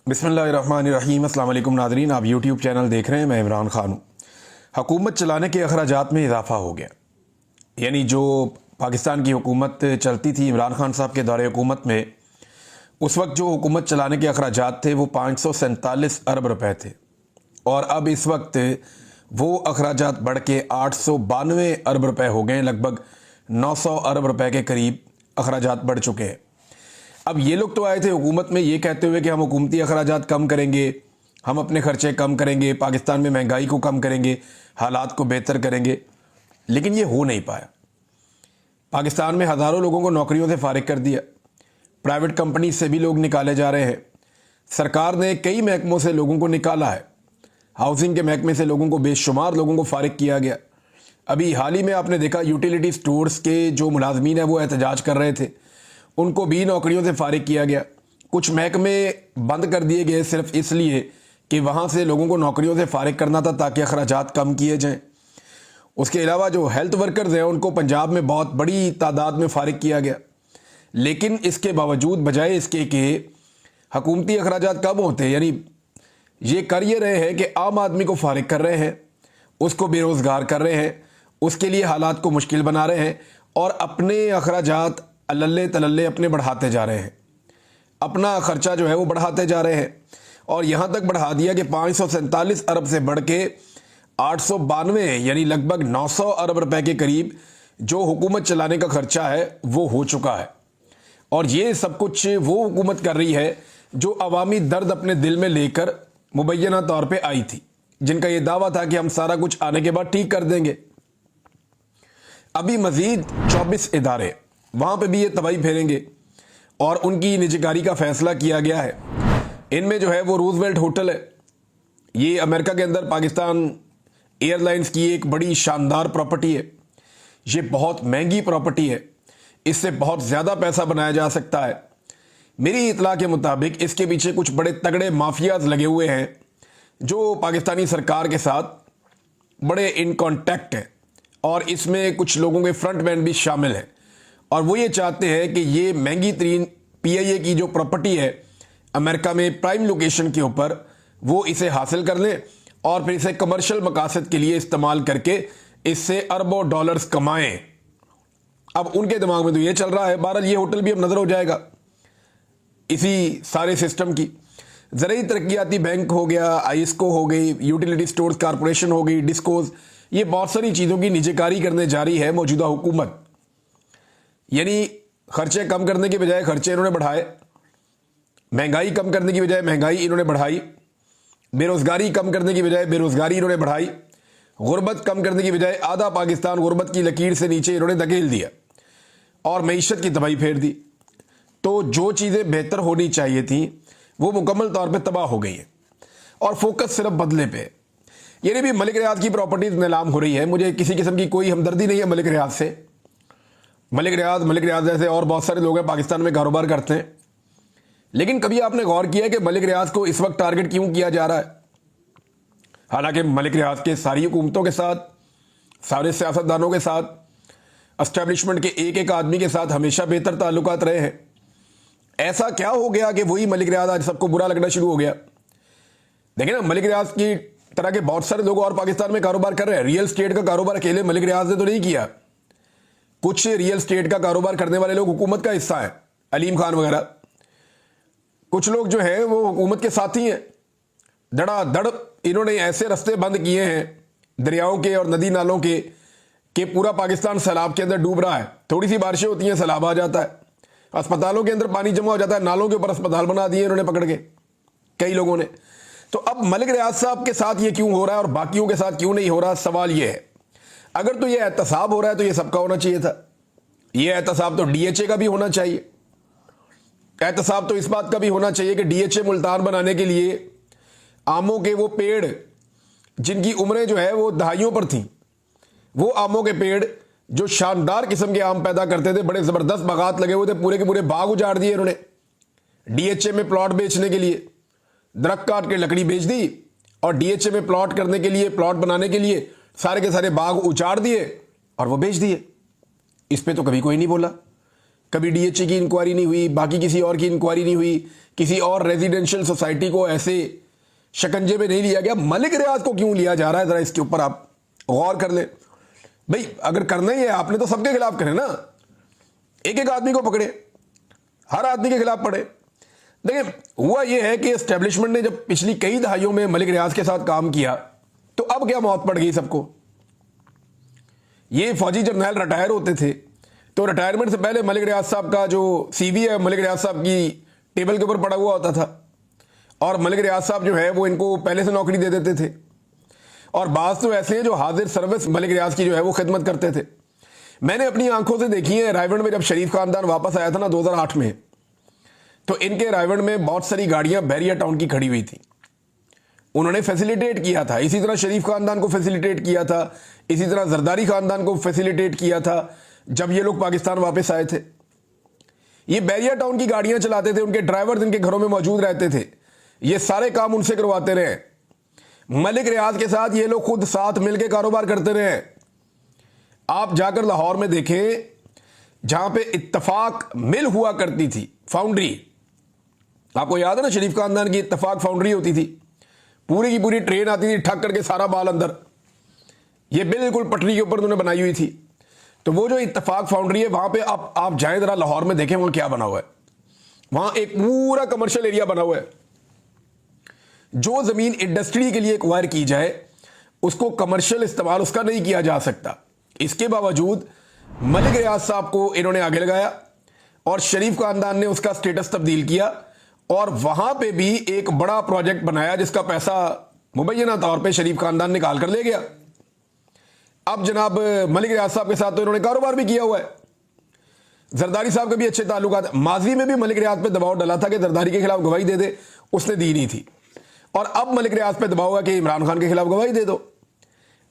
بسم اللہ الرحمن الرحیم۔ السلام علیکم ناظرین، آپ یوٹیوب چینل دیکھ رہے ہیں، میں عمران خان ہوں۔ حکومت چلانے کے اخراجات میں اضافہ ہو گیا، یعنی جو پاکستان کی حکومت چلتی تھی عمران خان صاحب کے دور حکومت میں، اس وقت جو حکومت چلانے کے اخراجات تھے وہ 547 ارب روپے تھے، اور اب اس وقت وہ اخراجات بڑھ کے 892 ارب روپے ہو گئے، لگ بھگ 900 ارب روپے کے قریب اخراجات بڑھ چکے ہیں۔ اب یہ لوگ تو آئے تھے حکومت میں یہ کہتے ہوئے کہ ہم حکومتی اخراجات کم کریں گے، ہم اپنے خرچے کم کریں گے، پاکستان میں مہنگائی کو کم کریں گے، حالات کو بہتر کریں گے، لیکن یہ ہو نہیں پایا۔ پاکستان میں ہزاروں لوگوں کو نوکریوں سے فارغ کر دیا، پرائیویٹ کمپنی سے بھی لوگ نکالے جا رہے ہیں، سرکار نے کئی محکموں سے لوگوں کو نکالا ہے، ہاؤسنگ کے محکمے سے لوگوں کو بے شمار لوگوں کو فارغ کیا گیا۔ ابھی حال ہی میں آپ نے دیکھا یوٹیلیٹی سٹورز کے جو ملازمین ہیں وہ احتجاج کر رہے تھے، ان کو بھی نوکریوں سے فارغ کیا گیا۔ کچھ محکمے بند کر دیے گئے صرف اس لیے کہ وہاں سے لوگوں کو نوکریوں سے فارغ کرنا تھا تاکہ اخراجات کم کیے جائیں۔ اس کے علاوہ جو ہیلتھ ورکرز ہیں ان کو پنجاب میں بہت بڑی تعداد میں فارغ کیا گیا، لیکن اس کے باوجود بجائے اس کے کہ حکومتی اخراجات کم ہوتے، یعنی یہ کر یہ رہے ہیں کہ عام آدمی کو فارغ کر رہے ہیں، اس کو بے روزگار کر رہے ہیں، اس کے لیے حالات کو مشکل بنا رہے ہیں، اور اپنے اخراجات اللہ تللے اپنے بڑھاتے جا رہے ہیں، اپنا خرچہ جو ہے وہ بڑھاتے جا رہے ہیں، اور یہاں تک بڑھا دیا کہ 547 ارب سے بڑھ کے 892 یعنی لگ بھگ 900 ارب روپے کے قریب جو حکومت چلانے کا خرچہ ہے وہ ہو چکا ہے۔ اور یہ سب کچھ وہ حکومت کر رہی ہے جو عوامی درد اپنے دل میں لے کر مبینہ طور پہ آئی تھی، جن کا یہ دعویٰ تھا کہ ہم سارا کچھ آنے کے بعد ٹھیک کر دیں گے۔ ابھی مزید 24 ادارے وہاں پہ بھی یہ تباہی پھیریں گے، اور ان کی نجکاری کا فیصلہ کیا گیا ہے۔ ان میں جو ہے وہ روزویلٹ ہوٹل ہے، یہ امریکہ کے اندر پاکستان ایئر لائنز کی ایک بڑی شاندار پراپرٹی ہے، یہ بہت مہنگی پراپرٹی ہے، اس سے بہت زیادہ پیسہ بنایا جا سکتا ہے۔ میری اطلاع کے مطابق اس کے پیچھے کچھ بڑے تگڑے مافیاز لگے ہوئے ہیں جو پاکستانی سرکار کے ساتھ بڑے ان کانٹیکٹ ہیں، اور اس میں کچھ لوگوں کے فرنٹ مین بھی شامل ہیں، اور وہ یہ چاہتے ہیں کہ یہ مہنگی ترین پی آئی اے کی جو پراپرٹی ہے امریکہ میں پرائم لوکیشن کے اوپر، وہ اسے حاصل کر لیں اور پھر اسے کمرشل مقاصد کے لیے استعمال کر کے اس سے اربوں ڈالرز کمائیں۔ اب ان کے دماغ میں تو یہ چل رہا ہے، بہرحال یہ ہوٹل بھی اب نظر ہو جائے گا اسی سارے سسٹم کی۔ زرعی ترقیاتی بینک ہو گیا، آئسکو ہو گئی، یوٹیلیٹی سٹورز کارپوریشن ہو گئی، ڈسکوز، یہ بہت ساری چیزوں کی نجکاری کرنے جا رہی ہے موجودہ حکومت۔ یعنی خرچے کم کرنے کے بجائے خرچے انہوں نے بڑھائے، مہنگائی کم کرنے کی بجائے مہنگائی انہوں نے بڑھائی، بے روزگاری کم کرنے کی بجائے بے روزگاری انہوں نے بڑھائی، غربت کم کرنے کی بجائے آدھا پاکستان غربت کی لکیر سے نیچے انہوں نے دھکیل دیا اور معیشت کی تباہی پھیر دی۔ تو جو چیزیں بہتر ہونی چاہیے تھیں وہ مکمل طور پہ تباہ ہو گئی ہیں، اور فوکس صرف بدلے پہ۔ یعنی بھی ملک ریاض کی پراپرٹیز نیلام ہو رہی ہے، مجھے کسی قسم کی کوئی ہمدردی نہیں ہے ملک ریاض سے۔ ملک ریاض جیسے اور بہت سارے لوگ ہیں پاکستان میں کاروبار کرتے ہیں، لیکن کبھی آپ نے غور کیا ہے کہ ملک ریاض کو اس وقت ٹارگٹ کیوں کیا جا رہا ہے؟ حالانکہ ملک ریاض کے ساری حکومتوں کے ساتھ، سارے سیاستدانوں کے ساتھ، اسٹیبلشمنٹ کے ایک ایک آدمی کے ساتھ ہمیشہ بہتر تعلقات رہے ہیں۔ ایسا کیا ہو گیا کہ وہی ملک ریاض آج سب کو برا لگنا شروع ہو گیا؟ دیکھیں نا، ملک ریاض کی طرح کے بہت سارے لوگ اور پاکستان میں کاروبار کر رہے ہیں۔ ریئل اسٹیٹ کا کاروبار اکیلے ملک ریاض نے تو نہیں کیا، کچھ ریئل اسٹیٹ کا کاروبار کرنے والے لوگ حکومت کا حصہ ہیں، علیم خان وغیرہ، کچھ لوگ جو ہیں وہ حکومت کے ساتھی ہیں۔ دڑا دڑ انہوں نے ایسے رستے بند کیے ہیں دریاؤں کے اور ندی نالوں کے کہ پورا پاکستان سیلاب کے اندر ڈوب رہا ہے۔ تھوڑی سی بارشیں ہوتی ہیں سیلاب آ جاتا ہے، اسپتالوں کے اندر پانی جمع ہو جاتا ہے، نالوں کے اوپر اسپتال بنا دیے انہوں نے پکڑ کے کئی لوگوں نے۔ تو اب ملک ریاض صاحب کے ساتھ یہ کیوں ہو رہا ہے اور باقیوں کے ساتھ کیوں نہیں ہو رہا؟ سوال یہ ہے، اگر تو یہ احتساب ہو رہا ہے تو یہ سب کا ہونا چاہیے تھا۔ یہ احتساب تو ڈی ایچ اے کا بھی ہونا چاہیے، احتساب تو اس بات کا بھی ہونا چاہیے کہ ڈی ایچ اے ملتان بنانے کے لیے آموں کے وہ پیڑ جن کی عمریں جو ہے وہ دہائیوں پر تھیں، وہ آموں کے پیڑ جو شاندار قسم کے آم پیدا کرتے تھے، بڑے زبردست باغات لگے ہوئے تھے، پورے کے پورے باغ اجاڑ دیے انہوں نے ڈی ایچ اے میں پلاٹ بیچنے کے لیے۔ درخت کاٹ کے لکڑی بیچ دی اور ڈی ایچ اے میں پلاٹ کرنے کے لیے، پلاٹ بنانے کے لیے سارے کے سارے باغ اجاڑ دیے اور وہ بیچ دیے۔ اس پہ تو کبھی کوئی نہیں بولا، کبھی DHA کی انکوائری نہیں ہوئی, باقی کسی اور کی انکوائری نہیں ہوئی, کسی اور ریزیڈینشل سوسائٹی کو ایسے شکنجے میں نہیں لیا گیا. ملک ریاض کو کیوں لیا جا رہا ہے, ذرا اس کے اوپر آپ غور کر لیں. بھئی اگر کرنا ہی ہے آپ نے تو سب کے خلاف کریں نا, ایک ایک آدمی کو پکڑے, ہر آدمی کے خلاف پڑے. دیکھیں ہوا یہ ہے کہ اسٹیبلشمنٹ نے جب پچھلی کئی دہائیوں میں ملک ریاض کے ساتھ کام کیا تو اب کیا موت پڑ گئی سب کو. یہ فوجی جرنیل ریٹائر ہوتے تھے تو ریٹائرمنٹ سے پہلے ملک ریاض صاحب کا جو سی وی ہے ملک ریاض صاحب کی ٹیبل کے اوپر پڑا ہوا ہوتا تھا, اور ملک ریاض صاحب جو ہے وہ ان کو پہلے سے نوکری دے دیتے تھے. اور بعض تو ایسے ہیں جو حاضر سروس ملک ریاض کی جو ہے وہ خدمت کرتے تھے. میں نے اپنی آنکھوں سے دیکھی ہے, رائے گنج میں جب شریف خاندان واپس آیا تھا نا 2008 میں, تو ان کے رائے گنج میں بہت ساری گاڑیاں بیریا ٹاؤن کی کھڑی ہوئی تھی. انہوں نے فیسیلیٹیٹ کیا تھا, اسی طرح شریف خاندان کو فیسیلیٹیٹ کیا تھا, اسی طرح زرداری خاندان کو فیسیلیٹیٹ کیا تھا جب یہ لوگ پاکستان واپس آئے تھے. یہ بیریا ٹاؤن کی گاڑیاں چلاتے تھے, ان کے ڈرائیور ان کے گھروں میں موجود رہتے تھے, یہ سارے کام ان سے کرواتے رہے. ملک ریاض کے ساتھ یہ لوگ خود ساتھ مل کے کاروبار کرتے رہے. آپ جا کر لاہور میں دیکھیں جہاں پہ اتفاق مل ہوا کرتی تھی, فاؤنڈری, آپ کو یاد ہے نا شریف خاندان کی اتفاق فاؤنڈری ہوتی تھی, پوری کی پوری ٹرین آتی تھی ٹھک کر کے سارا مال اندر, یہ بالکل پٹری کے اوپر انہوں نے بنائی ہوئی تھی. تو وہ جو اتفاق فاؤنڈری ہے وہاں پہ آپ جائیں ذرا لاہور میں دیکھیں وہاں کیا بنا ہوا ہے. وہاں ایک پورا کمرشل ایریا بنا ہوا ہے. جو زمین انڈسٹری کے لیے ایکوائر کی جائے اس کو کمرشل استعمال اس کا نہیں کیا جا سکتا. اس کے باوجود ملک ریاض صاحب کو انہوں نے آگے لگایا اور شریف خاندان نے اس کا سٹیٹس تبدیل کیا, اور وہاں پہ بھی ایک بڑا پروجیکٹ بنایا جس کا پیسہ مبینہ طور پہ شریف خاندان نکال کر لے گیا. اب جناب ملک ریاض صاحب کے ساتھ تو انہوں نے کاروبار بھی کیا ہوا ہے. زرداری صاحب کے بھی اچھے تعلقات, ماضی میں بھی ملک ریاض پہ دباؤ ڈالا تھا کہ زرداری کے خلاف گواہی دے دے, اس نے دی نہیں تھی, اور اب ملک ریاض پہ دباؤ ہوا کہ عمران خان کے خلاف گواہی دے دو.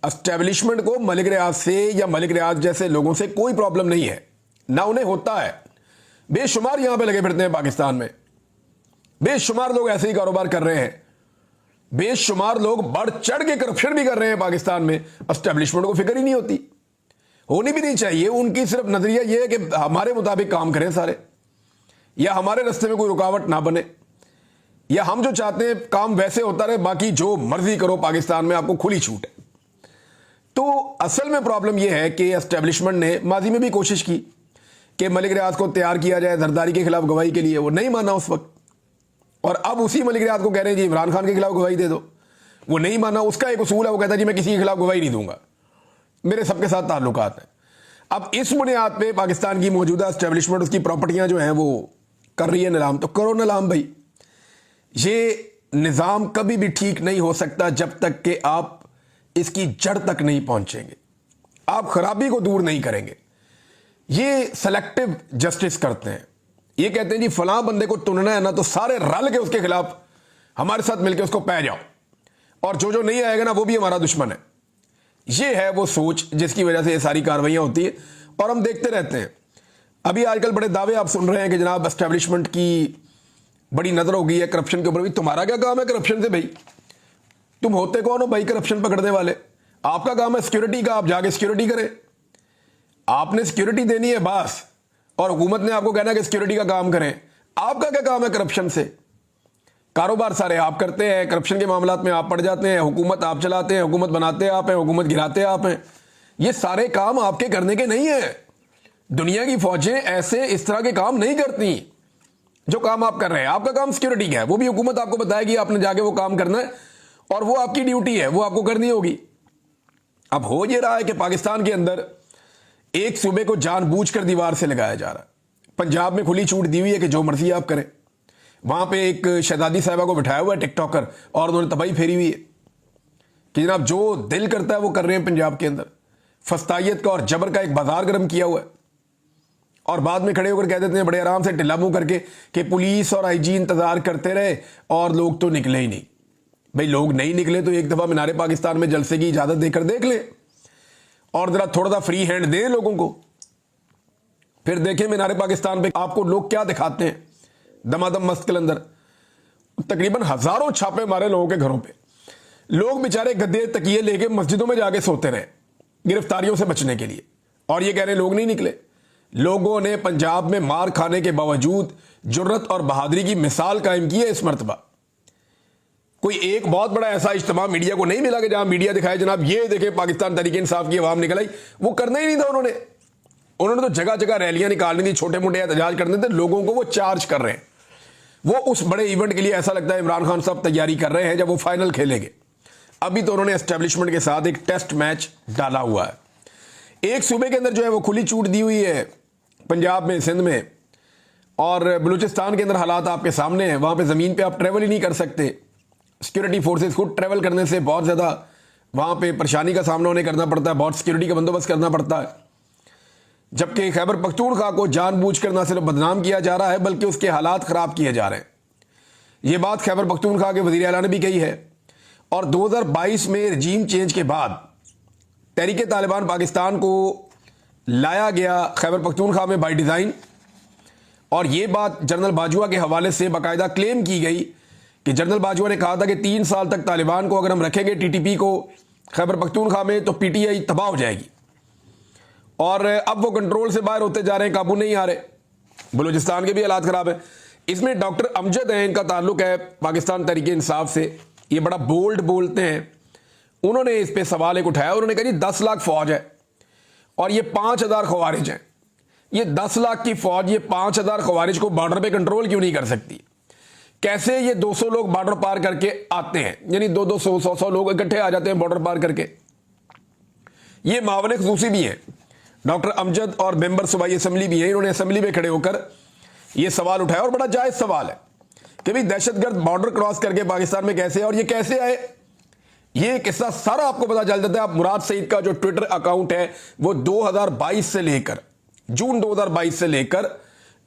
اسٹیبلشمنٹ کو ملک ریاض سے یا ملک ریاض جیسے لوگوں سے کوئی پرابلم نہیں ہے, نہ انہیں ہوتا ہے. بے شمار یہاں پہ لگے پھرتے ہیں پاکستان میں, بے شمار لوگ ایسے ہی کاروبار کر رہے ہیں, بے شمار لوگ بڑھ چڑھ کے کرپشن بھی کر رہے ہیں پاکستان میں. اسٹیبلشمنٹ کو فکر ہی نہیں ہوتی, ہونی بھی نہیں چاہیے. ان کی صرف نظریہ یہ ہے کہ ہمارے مطابق کام کریں سارے, یا ہمارے راستے میں کوئی رکاوٹ نہ بنے, یا ہم جو چاہتے ہیں کام ویسے ہوتا رہے, باقی جو مرضی کرو پاکستان میں آپ کو کھلی چھوٹ ہے. تو اصل میں پرابلم یہ ہے کہ اسٹیبلشمنٹ نے ماضی میں بھی کوشش کی کہ ملک ریاض کو تیار کیا جائے زرداری کے خلاف گواہی کے لیے, وہ نہیں مانا اس وقت, اور اب اسی ملک ریاض کو کہہ رہے ہیں جی عمران خان کے خلاف گواہی دے دو, وہ نہیں مانا. اس کا ایک اصول ہے, وہ کہتا ہے جی میں کسی کے خلاف گواہی نہیں دوں گا, میرے سب کے ساتھ تعلقات ہیں. اب اس بنیاد پہ پاکستان کی موجودہ اسٹیبلشمنٹ اس کی پراپرٹیاں جو ہیں وہ کر رہی ہے نیلام. تو کرو نیلام بھائی, یہ نظام کبھی بھی ٹھیک نہیں ہو سکتا جب تک کہ آپ اس کی جڑ تک نہیں پہنچیں گے, آپ خرابی کو دور نہیں کریں گے. یہ سلیکٹو جسٹس کرتے ہیں, یہ کہتے ہیں جی فلاں بندے کو چننا ہے نا تو سارے رل کے اس کے خلاف ہمارے ساتھ مل کے اس کو پہ جاؤ, اور جو نہیں آئے گا نا وہ بھی ہمارا دشمن ہے. یہ ہے وہ سوچ جس کی وجہ سے یہ ساری کاروائیاں ہوتی ہیں, اور ہم دیکھتے رہتے ہیں. ابھی آج کل بڑے دعوے آپ سن رہے ہیں کہ جناب اسٹیبلشمنٹ کی بڑی نظر ہو گئی ہے کرپشن کے اوپر. بھی تمہارا کیا کام ہے کرپشن سے بھائی, تم ہوتے کون ہو بھائی کرپشن پکڑنے والے؟ آپ کا کام ہے سیکورٹی کا, آپ جا کے سیکورٹی کریں, آپ نے سیکورٹی دینی ہے بس, اور حکومت نے آپ کو کہنا ہے کہ سیکورٹی کا کام کریں. آپ کا کیا کام ہے کرپشن سے؟ کاروبار سارے آپ کرتے ہیں, کرپشن کے معاملات میں آپ پڑ جاتے ہیں, حکومت آپ چلاتے ہیں, حکومت بناتے آپ ہیں, حکومت گراتے آپ ہیں. یہ سارے کام آپ کے کرنے کے نہیں ہیں. دنیا کی فوجیں ایسے اس طرح کے کام نہیں کرتی جو کام آپ کر رہے ہیں. آپ کا کام سیکورٹی کا ہے, وہ بھی حکومت آپ کو بتائے گی, آپ نے جا کے وہ کام کرنا ہے, اور وہ آپ کی ڈیوٹی ہے, وہ آپ کو کرنی ہوگی. اب ہو یہ رہا ہے کہ پاکستان کے اندر ایک صوبے کو جان بوجھ کر دیوار سے لگایا جا رہا ہے. پنجاب میں کھلی چھوٹ دی ہوئی ہے کہ جو مرضی آپ کریں. وہاں پہ ایک شہزادی صاحبہ کو بٹھایا ہوا ہے ٹک ٹاکر, اور انہوں نے تباہی پھیری ہوئی ہے کہ جناب جو دل کرتا ہے وہ کر رہے ہیں. پنجاب کے اندر فسطائیت کا اور جبر کا ایک بازار گرم کیا ہوا ہے, اور بعد میں کھڑے ہو کر کہہ دیتے ہیں بڑے آرام سے ٹلا منہ کر کے کہ پولیس اور آئی جی انتظار کرتے رہے اور لوگ تو نکلے ہی نہیں. بھئی لوگ نہیں نکلے تو ایک دفعہ مینار پاکستان میں جلسے کی اجازت دے کر دیکھ لیں, اور ذرا تھوڑا سا فری ہینڈ دیں لوگوں کو, پھر دیکھیں مینار پاکستان پہ آپ کو لوگ کیا دکھاتے ہیں. دمادم مست کلندر تقریباً ہزاروں چھاپے مارے لوگوں کے گھروں پہ, لوگ بیچارے گدے تکیے لے کے مسجدوں میں جا کے سوتے رہے گرفتاریوں سے بچنے کے لیے, اور یہ کہہ رہے لوگ نہیں نکلے. لوگوں نے پنجاب میں مار کھانے کے باوجود جرت اور بہادری کی مثال قائم کی ہے اس مرتبہ. کوئی ایک بہت بڑا ایسا اجتماع میڈیا کو نہیں ملا کہ جہاں میڈیا دکھائے جناب یہ دیکھیں پاکستان تحریک انصاف کی عوام نکل آئی. وہ کرنا ہی نہیں تھا. انہوں نے تو جگہ جگہ ریلیاں نکالنی تھی, چھوٹے موٹے احتجاج کرنے تھے. لوگوں کو وہ چارج کر رہے ہیں. وہ اس بڑے ایونٹ کے لیے ایسا لگتا ہے عمران خان صاحب تیاری کر رہے ہیں جب وہ فائنل کھیلیں گے. ابھی تو انہوں نے اسٹیبلشمنٹ کے ساتھ ایک ٹیسٹ میچ ڈالا ہوا ہے. ایک صوبے کے اندر جو ہے وہ کھلی چھوٹ دی ہوئی ہے, پنجاب میں, سندھ میں, اور بلوچستان کے اندر حالات آپ کے سامنے ہیں. وہاں پہ زمین پہ آپ ٹریول ہی نہیں کر سکتے. سیکورٹی فورسز کو ٹریول کرنے سے بہت زیادہ وہاں پہ پریشانی کا سامنا انہیں کرنا پڑتا ہے, بہت سیکورٹی کا بندوبست کرنا پڑتا ہے. جبکہ خیبر پختونخوا کو جان بوجھ کر نہ صرف بدنام کیا جا رہا ہے بلکہ اس کے حالات خراب کیے جا رہے ہیں. یہ بات خیبر پختونخوا کے وزیر اعلیٰ نے بھی کہی ہے. اور 2022 میں رجیم چینج کے بعد تحریک طالبان پاکستان کو لایا گیا خیبر پختونخوا میں بائی ڈیزائن. اور یہ بات جنرل باجوہ کے حوالے سے باقاعدہ کلیم کی گئی کہ جنرل باجوہ نے کہا تھا کہ 3 سال تک طالبان کو اگر ہم رکھیں گے ٹی ٹی پی کو خیبر پختونخوا میں تو پی ٹی آئی تباہ ہو جائے گی. اور اب وہ کنٹرول سے باہر ہوتے جا رہے ہیں, قابو نہیں آ رہے. بلوچستان کے بھی حالات خراب ہیں. اس میں ڈاکٹر امجد ہیں, ان کا تعلق ہے پاکستان تحریک انصاف سے. یہ بڑا بولڈ بولتے ہیں. انہوں نے اس پہ سوال ایک اٹھایا. انہوں نے کہا جی 10 لاکھ فوج ہے اور یہ 5000 خوارج ہیں. یہ 10 لاکھ کی فوج یہ 5000 خوارج کو بارڈر پہ کنٹرول کیوں نہیں کر سکتی؟ کیسے یہ 200 لوگ بارڈر پار کر کے آتے ہیں, یعنی 200-100 لوگ اکٹھے آ جاتے ہیں بارڈر پار کر کے. یہ معاون خصوصی بھی ہیں ڈاکٹر امجد اور ممبر صوبائی اسمبلی بھی ہیں. انہوں نے اسمبلی میں کھڑے ہو کر یہ سوال اٹھایا اور بڑا جائز سوال ہے کہ بھئی دہشت گرد بارڈر کراس کر کے پاکستان میں کیسے اور یہ کیسے آئے. یہ قصہ سارا آپ کو پتا چل جاتا ہے. آپ مراد سعید کا جو ٹویٹر اکاؤنٹ ہے وہ 2022 سے لے کر جون 2022 سے لے کر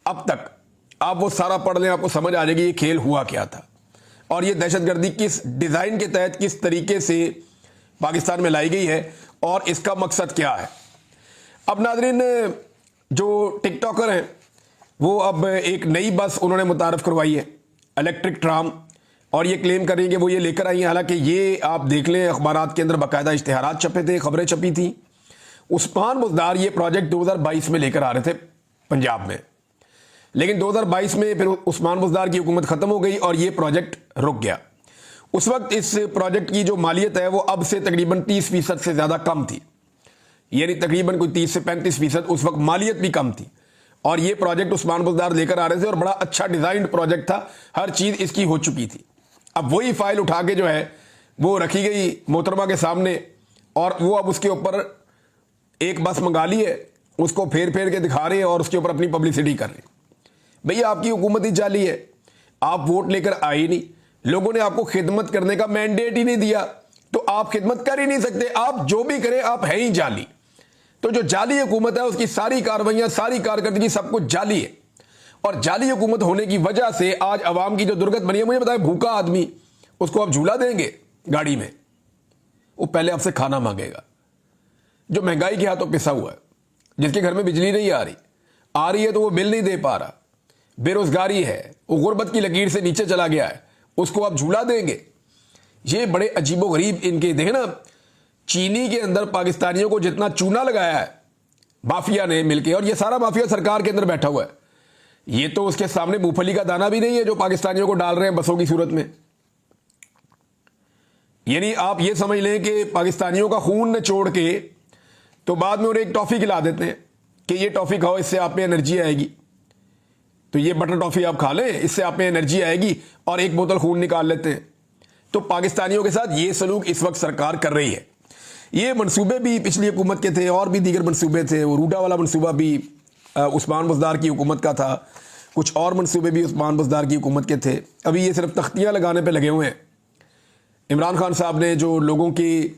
اب تک آپ وہ سارا پڑھ لیں, آپ کو سمجھ آ جائے گی یہ کھیل ہوا کیا تھا اور یہ دہشت گردی کس ڈیزائن کے تحت کس طریقے سے پاکستان میں لائی گئی ہے اور اس کا مقصد کیا ہے. اب ناظرین, جو ٹک ٹاکر ہیں وہ اب ایک نئی بس انہوں نے متعارف کروائی ہے, الیکٹرک ٹرام, اور یہ کلیم کریں کہ وہ یہ لے کر آئی ہیں. حالانکہ یہ آپ دیکھ لیں اخبارات کے اندر باقاعدہ اشتہارات چھپے تھے, خبریں چھپی تھیں. عثمان بزدار یہ پروجیکٹ 2022 میں لے کر آ رہے تھے پنجاب میں, لیکن 2022 میں پھر عثمان بزدار کی حکومت ختم ہو گئی اور یہ پروجیکٹ رک گیا. اس وقت اس پروجیکٹ کی جو مالیت ہے وہ اب سے تقریباً 30% سے زیادہ کم تھی, یعنی تقریباً کوئی 30 سے 35% اس وقت مالیت بھی کم تھی. اور یہ پروجیکٹ عثمان بزدار لے کر آ رہے تھے اور بڑا اچھا ڈیزائنڈ پروجیکٹ تھا, ہر چیز اس کی ہو چکی تھی. اب وہی فائل اٹھا کے جو ہے وہ رکھی گئی محترمہ کے سامنے اور وہ اب اس کے اوپر ایک بس منگا لی ہے, اس کو پھیر پھیر کے دکھا رہے ہیں اور اس کے اوپر اپنی پبلسٹی کر رہے ہیں. بھئی آپ کی حکومت ہی جعلی ہے, آپ ووٹ لے کر آئے نہیں, لوگوں نے آپ کو خدمت کرنے کا مینڈیٹ ہی نہیں دیا تو آپ خدمت کر ہی نہیں سکتے. آپ جو بھی کریں آپ ہیں ہی جعلی. تو جو جعلی حکومت ہے اس کی ساری کارروائیاں, ساری کارکردگی سب کچھ جعلی ہے. اور جعلی حکومت ہونے کی وجہ سے آج عوام کی جو درگت بنی ہے, مجھے بتائیں بھوکا آدمی اس کو آپ جھولا دیں گے گاڑی میں, وہ پہلے آپ سے کھانا مانگے گا. جو مہنگائی کے ہاتھوں پسا ہوا ہے, جس کے گھر میں بجلی نہیں آ رہی ہے تو وہ بل نہیں دے پا رہا, بے روزگاری ہے, وہ غربت کی لکیر سے نیچے چلا گیا ہے, اس کو آپ جھولا دیں گے. یہ بڑے عجیب و غریب ان کے دیکھیں نا, چینی کے اندر پاکستانیوں کو جتنا چونا لگایا ہے مافیا نے مل کے, اور یہ سارا مافیا سرکار کے اندر بیٹھا ہوا ہے, یہ تو اس کے سامنے مونگ پھلی کا دانہ بھی نہیں ہے جو پاکستانیوں کو ڈال رہے ہیں بسوں کی صورت میں. یعنی آپ یہ سمجھ لیں کہ پاکستانیوں کا خون نچوڑ کے تو بعد میں انہیں ایک ٹافی کھلا دیتے ہیں کہ یہ ٹافی کھاؤ, اس سے آپ میں انرجی آئے گی, تو یہ بٹر ٹافی آپ کھا لیں, اس سے آپ میں انرجی آئے گی, اور ایک بوتل خون نکال لیتے ہیں. تو پاکستانیوں کے ساتھ یہ سلوک اس وقت سرکار کر رہی ہے. یہ منصوبے بھی پچھلی حکومت کے تھے اور بھی دیگر منصوبے تھے. وہ روڈا والا منصوبہ بھی عثمان بزدار کی حکومت کا تھا, کچھ اور منصوبے بھی عثمان بزدار کی حکومت کے تھے. ابھی یہ صرف تختیاں لگانے پہ لگے ہوئے ہیں. عمران خان صاحب نے جو لوگوں کی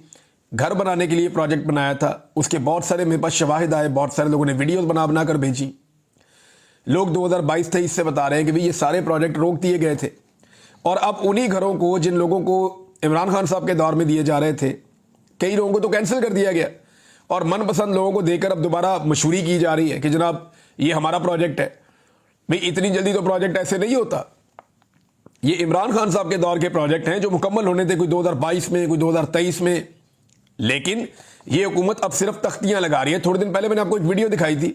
گھر بنانے کے لیے پروجیکٹ بنایا تھا اس کے بہت سارے میرے پاس شواہد آئے, بہت سارے لوگوں نے ویڈیوز بنا کر بھیجی. لوگ 2022-23 سے بتا رہے ہیں کہ یہ سارے پروجیکٹ روک دیے گئے تھے اور اب انہی گھروں کو جن لوگوں کو عمران خان صاحب کے دور میں دیے جا رہے تھے, کئی لوگوں کو تو کینسل کر دیا گیا اور من پسند لوگوں کو دے کر اب دوبارہ مشہوری کی جا رہی ہے کہ جناب یہ ہمارا پروجیکٹ ہے. بھئی اتنی جلدی تو پروجیکٹ ایسے نہیں ہوتا. یہ عمران خان صاحب کے دور کے پروجیکٹ ہیں جو مکمل ہونے تھے, کوئی 2022 میں, کوئی 2023 میں, لیکن یہ حکومت اب صرف تختیاں لگا رہی ہے. تھوڑے دن پہلے میں نے آپ کو ایک ویڈیو دکھائی تھی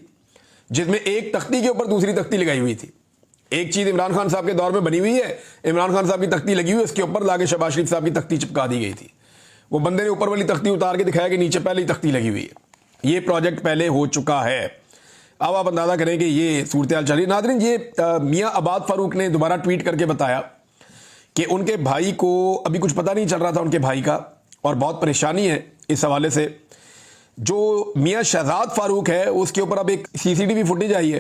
جس میں ایک تختی کے اوپر دوسری تختی لگائی ہوئی تھی. ایک چیز عمران خان صاحب کے دور میں بنی ہوئی ہے, عمران خان صاحب کی تختی لگی ہوئی ہے, اس کے اوپر لا کے شہباز شریف صاحب کی تختی چپکا دی گئی تھی. وہ بندے نے اوپر والی تختی اتار کے دکھایا کہ نیچے پہلے ہی تختی لگی ہوئی ہے. یہ پروجیکٹ پہلے ہو چکا ہے. اب آپ اندازہ کریں کہ یہ صورتحال چل رہی ہے. ناظرین, یہ میاں عباد فاروق نے دوبارہ ٹویٹ کر کے بتایا کہ ان کے بھائی کو ابھی کچھ پتہ نہیں چل رہا تھا ان کے بھائی کا, اور بہت پریشانی ہے اس حوالے سے. جو میاں شہزاد فاروق ہے اس کے اوپر اب ایک CCTV فوٹیج آئی ہے,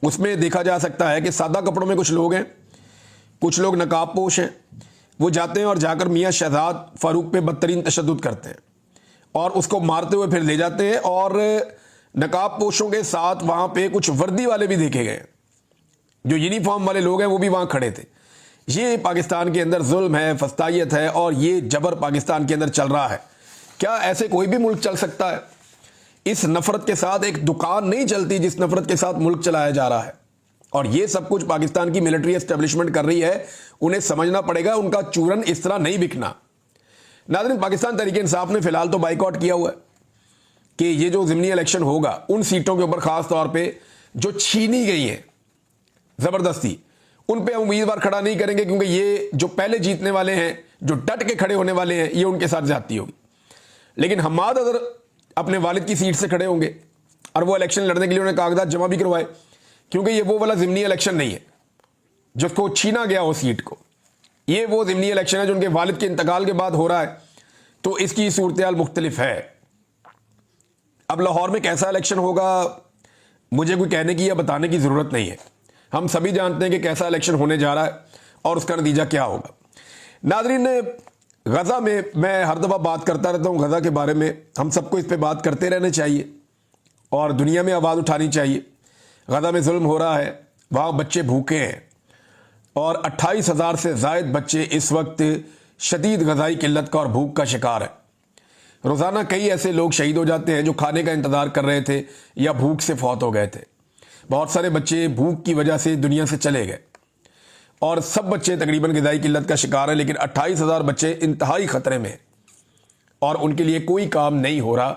اس میں دیکھا جا سکتا ہے کہ سادہ کپڑوں میں کچھ لوگ ہیں, کچھ لوگ نقاب پوش ہیں. وہ جاتے ہیں اور جا کر میاں شہزاد فاروق پہ بدترین تشدد کرتے ہیں اور اس کو مارتے ہوئے پھر لے جاتے ہیں. اور نقاب پوشوں کے ساتھ وہاں پہ کچھ وردی والے بھی دیکھے گئے, جو یونیفارم والے لوگ ہیں وہ بھی وہاں کھڑے تھے. یہ پاکستان کے اندر ظلم ہے, فسطائیت ہے, اور یہ جبر پاکستان کے اندر چل رہا ہے. کیا ایسے کوئی بھی ملک چل سکتا ہے؟ اس نفرت کے ساتھ ایک دکان نہیں چلتی جس نفرت کے ساتھ ملک چلایا جا رہا ہے. اور یہ سب کچھ پاکستان کی ملٹری اسٹیبلشمنٹ کر رہی ہے. انہیں سمجھنا پڑے گا ان کا چورن اس طرح نہیں بکنا. ناظرین, پاکستان تحریک انصاف نے فی الحال تو بائیکاٹ کیا ہوا ہے کہ یہ جو ضمنی الیکشن ہوگا ان سیٹوں کے اوپر خاص طور پہ جو چھینی گئی ہیں زبردستی, ان پہ ہم امیدوار کھڑا نہیں کریں گے, کیونکہ یہ جو پہلے جیتنے والے ہیں, جو ڈٹ کے کھڑے ہونے والے ہیں, یہ ان کے ساتھ زیادتی ہوگی. لیکن حماد اگر اپنے والد کی سیٹ سے کھڑے ہوں گے اور وہ الیکشن لڑنے کے لیے انہیں کاغذات جمع بھی کروائے, کیونکہ یہ وہ والا ضمنی الیکشن نہیں ہے جس کو چھینا گیا ہو سیٹ کو. یہ وہ ضمنی الیکشن ہے جو ان کے والد کے انتقال کے بعد ہو رہا ہے, تو اس کی صورتحال مختلف ہے. اب لاہور میں کیسا الیکشن ہوگا مجھے کوئی کہنے کی یا بتانے کی ضرورت نہیں ہے. ہم سبھی جانتے ہیں کہ کیسا الیکشن ہونے جا رہا ہے اور اس کا نتیجہ کیا ہوگا. ناظرین, غزہ میں ہر دفعہ بات کرتا رہتا ہوں غزہ کے بارے میں. ہم سب کو اس پہ بات کرتے رہنے چاہیے اور دنیا میں آواز اٹھانی چاہیے. غزہ میں ظلم ہو رہا ہے, وہاں بچے بھوکے ہیں, اور 28,000 سے زائد بچے اس وقت شدید غذائی قلت کا اور بھوک کا شکار ہیں. روزانہ کئی ایسے لوگ شہید ہو جاتے ہیں جو کھانے کا انتظار کر رہے تھے یا بھوک سے فوت ہو گئے تھے. بہت سارے بچے بھوک کی وجہ سے دنیا سے چلے گئے, اور سب بچے تقریباً غذائی قلت کا شکار ہیں. لیکن 28,000 بچے انتہائی خطرے میں ہیں اور ان کے لیے کوئی کام نہیں ہو رہا,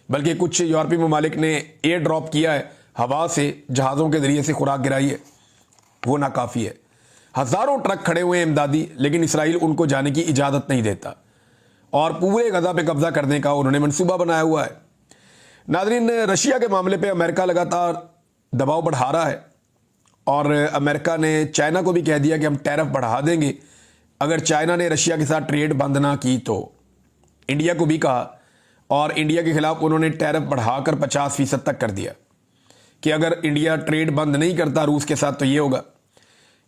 بلکہ کچھ یورپی ممالک نے ایئر ڈراپ کیا ہے, ہوا سے جہازوں کے ذریعے سے خوراک گرائی ہے, وہ ناکافی ہے. ہزاروں ٹرک کھڑے ہوئے ہیں امدادی, لیکن اسرائیل ان کو جانے کی اجازت نہیں دیتا, اور پورے غزہ پہ قبضہ کرنے کا انہوں نے منصوبہ بنایا ہوا ہے. ناظرین, رشیا کے معاملے پہ امریکہ لگاتار دباؤ بڑھا رہا ہے, اور امریکہ نے چائنا کو بھی کہہ دیا کہ ہم ٹیرف بڑھا دیں گے اگر چائنا نے رشیا کے ساتھ ٹریڈ بند نہ کی تو. انڈیا کو بھی کہا, اور انڈیا کے خلاف انہوں نے ٹیرف بڑھا کر 50% تک کر دیا کہ اگر انڈیا ٹریڈ بند نہیں کرتا روس کے ساتھ تو یہ ہوگا.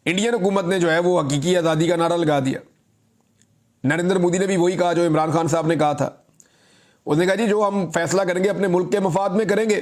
انڈین حکومت نے جو ہے وہ حقیقی آزادی کا نعرہ لگا دیا. نریندر مودی نے بھی وہی کہا جو عمران خان صاحب نے کہا تھا. اس نے کہا جی جو ہم فیصلہ کریں گے اپنے ملک کے مفاد میں کریں گے,